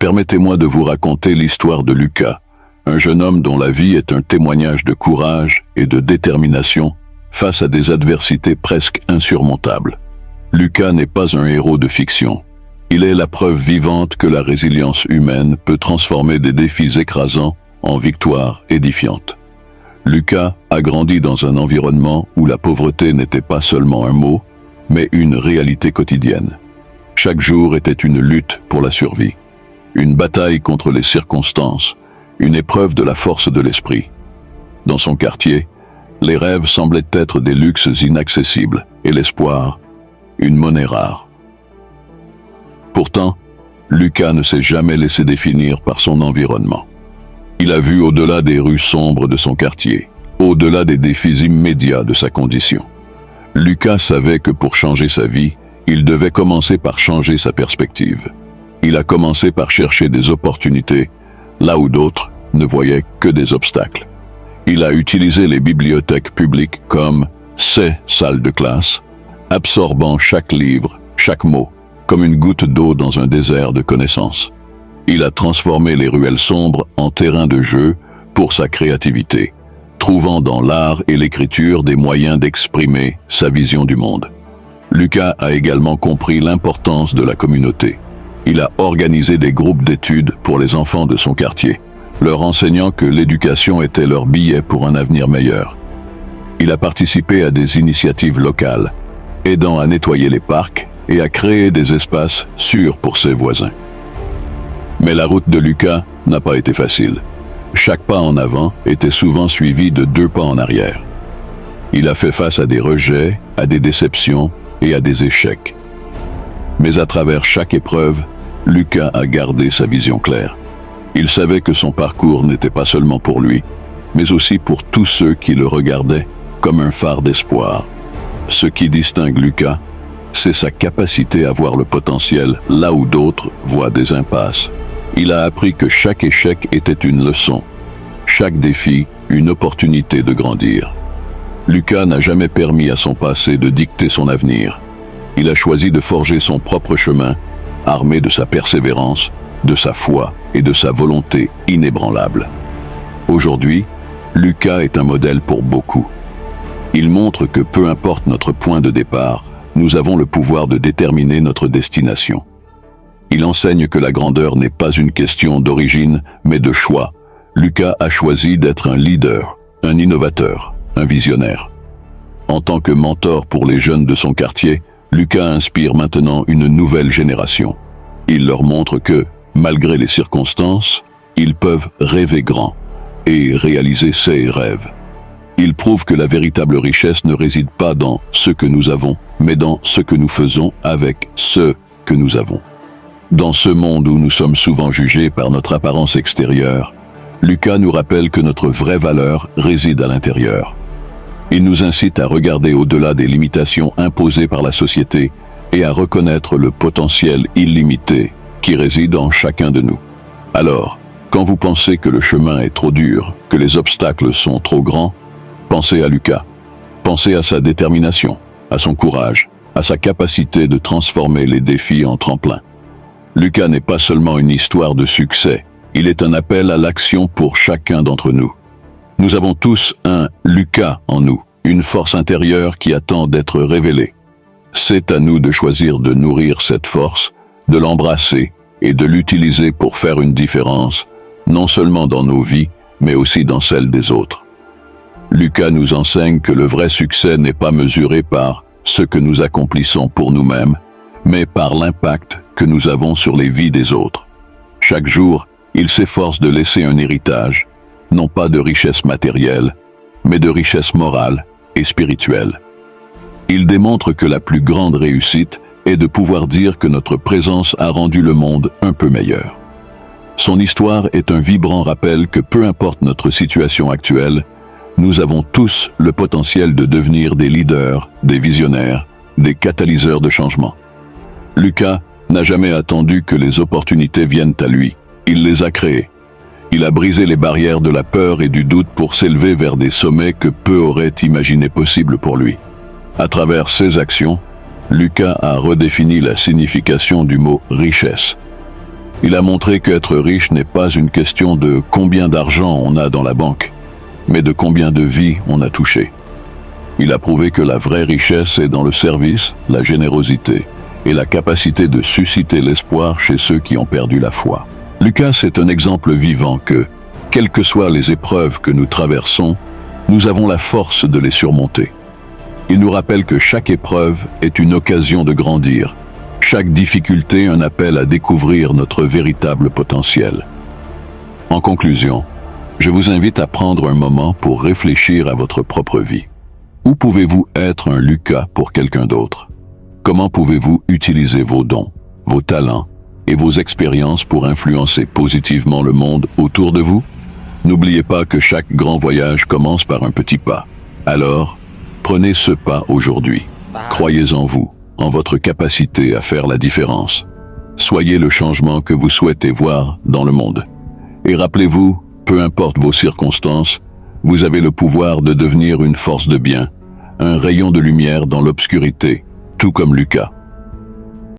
permettez-moi de vous raconter l'histoire de Lucas, un jeune homme dont la vie est un témoignage de courage et de détermination face à des adversités presque insurmontables. Lucas n'est pas un héros de fiction. Il est la preuve vivante que la résilience humaine peut transformer des défis écrasants en victoires édifiantes. Lucas a grandi dans un environnement où la pauvreté n'était pas seulement un mot, mais une réalité quotidienne. Chaque jour était une lutte pour la survie, une bataille contre les circonstances, une épreuve de la force de l'esprit. Dans son quartier, les rêves semblaient être des luxes inaccessibles et l'espoir, une monnaie rare. Pourtant, Lucas ne s'est jamais laissé définir par son environnement. Il a vu au-delà des rues sombres de son quartier, au-delà des défis immédiats de sa condition. Lucas savait que pour changer sa vie, il devait commencer par changer sa perspective. Il a commencé par chercher des opportunités, là où d'autres ne voyaient que des obstacles. Il a utilisé les bibliothèques publiques comme ses salles de classe, absorbant chaque livre, chaque mot, comme une goutte d'eau dans un désert de connaissances. Il a transformé les ruelles sombres en terrain de jeu pour sa créativité, trouvant dans l'art et l'écriture des moyens d'exprimer sa vision du monde. Lucas a également compris l'importance de la communauté. Il a organisé des groupes d'études pour les enfants de son quartier, leur enseignant que l'éducation était leur billet pour un avenir meilleur. Il a participé à des initiatives locales, aidant à nettoyer les parcs et à créer des espaces sûrs pour ses voisins. Mais la route de Lucas n'a pas été facile. Chaque pas en avant était souvent suivi de 2 pas en arrière. Il a fait face à des rejets, à des déceptions et à des échecs. Mais à travers chaque épreuve, Lucas a gardé sa vision claire. Il savait que son parcours n'était pas seulement pour lui, mais aussi pour tous ceux qui le regardaient comme un phare d'espoir. Ce qui distingue Lucas, c'est sa capacité à voir le potentiel là où d'autres voient des impasses. Il a appris que chaque échec était une leçon, chaque défi une opportunité de grandir. Lucas n'a jamais permis à son passé de dicter son avenir. Il a choisi de forger son propre chemin, armé de sa persévérance, de sa foi et de sa volonté inébranlable. Aujourd'hui, Lucas est un modèle pour beaucoup. Il montre que peu importe notre point de départ, nous avons le pouvoir de déterminer notre destination. Il enseigne que la grandeur n'est pas une question d'origine, mais de choix. Lucas a choisi d'être un leader, un innovateur, un visionnaire. En tant que mentor pour les jeunes de son quartier, Lucas inspire maintenant une nouvelle génération. Il leur montre que, malgré les circonstances, ils peuvent rêver grand et réaliser ses rêves. Il prouve que la véritable richesse ne réside pas dans ce que nous avons, mais dans ce que nous faisons avec ce que nous avons. Dans ce monde où nous sommes souvent jugés par notre apparence extérieure, Lucas nous rappelle que notre vraie valeur réside à l'intérieur. Il nous incite à regarder au-delà des limitations imposées par la société et à reconnaître le potentiel illimité qui réside en chacun de nous. Alors, quand vous pensez que le chemin est trop dur, que les obstacles sont trop grands, pensez à Lucas. Pensez à sa détermination, à son courage, à sa capacité de transformer les défis en tremplin. Lucas n'est pas seulement une histoire de succès, il est un appel à l'action pour chacun d'entre nous. Nous avons tous un Lucas en nous, une force intérieure qui attend d'être révélée. C'est à nous de choisir de nourrir cette force, de l'embrasser et de l'utiliser pour faire une différence, non seulement dans nos vies, mais aussi dans celles des autres. Lucas nous enseigne que le vrai succès n'est pas mesuré par ce que nous accomplissons pour nous-mêmes, mais par l'impact que nous avons sur les vies des autres. Chaque jour, il s'efforce de laisser un héritage, non pas de richesse matérielle, mais de richesse morale et spirituelle. Il démontre que la plus grande réussite est de pouvoir dire que notre présence a rendu le monde un peu meilleur. Son histoire est un vibrant rappel que peu importe notre situation actuelle, nous avons tous le potentiel de devenir des leaders, des visionnaires, des catalyseurs de changement. Lucas n'a jamais attendu que les opportunités viennent à lui. Il les a créées. Il a brisé les barrières de la peur et du doute pour s'élever vers des sommets que peu auraient imaginé possibles pour lui. À travers ses actions, Lucas a redéfini la signification du mot « richesse ». Il a montré qu'être riche n'est pas une question de combien d'argent on a dans la banque, mais de combien de vies on a touchées. Il a prouvé que la vraie richesse est dans le service, la générosité et la capacité de susciter l'espoir chez ceux qui ont perdu la foi. Lucas est un exemple vivant que, quelles que soient les épreuves que nous traversons, nous avons la force de les surmonter. Il nous rappelle que chaque épreuve est une occasion de grandir, chaque difficulté un appel à découvrir notre véritable potentiel. En conclusion, je vous invite à prendre un moment pour réfléchir à votre propre vie. Où pouvez-vous être un Lucas pour quelqu'un d'autre? Comment pouvez-vous utiliser vos dons, vos talents et vos expériences pour influencer positivement le monde autour de vous? N'oubliez pas que chaque grand voyage commence par un petit pas. Alors, prenez ce pas aujourd'hui. Croyez en vous, en votre capacité à faire la différence. Soyez le changement que vous souhaitez voir dans le monde. Et rappelez-vous, peu importe vos circonstances, vous avez le pouvoir de devenir une force de bien, un rayon de lumière dans l'obscurité, tout comme Lucas.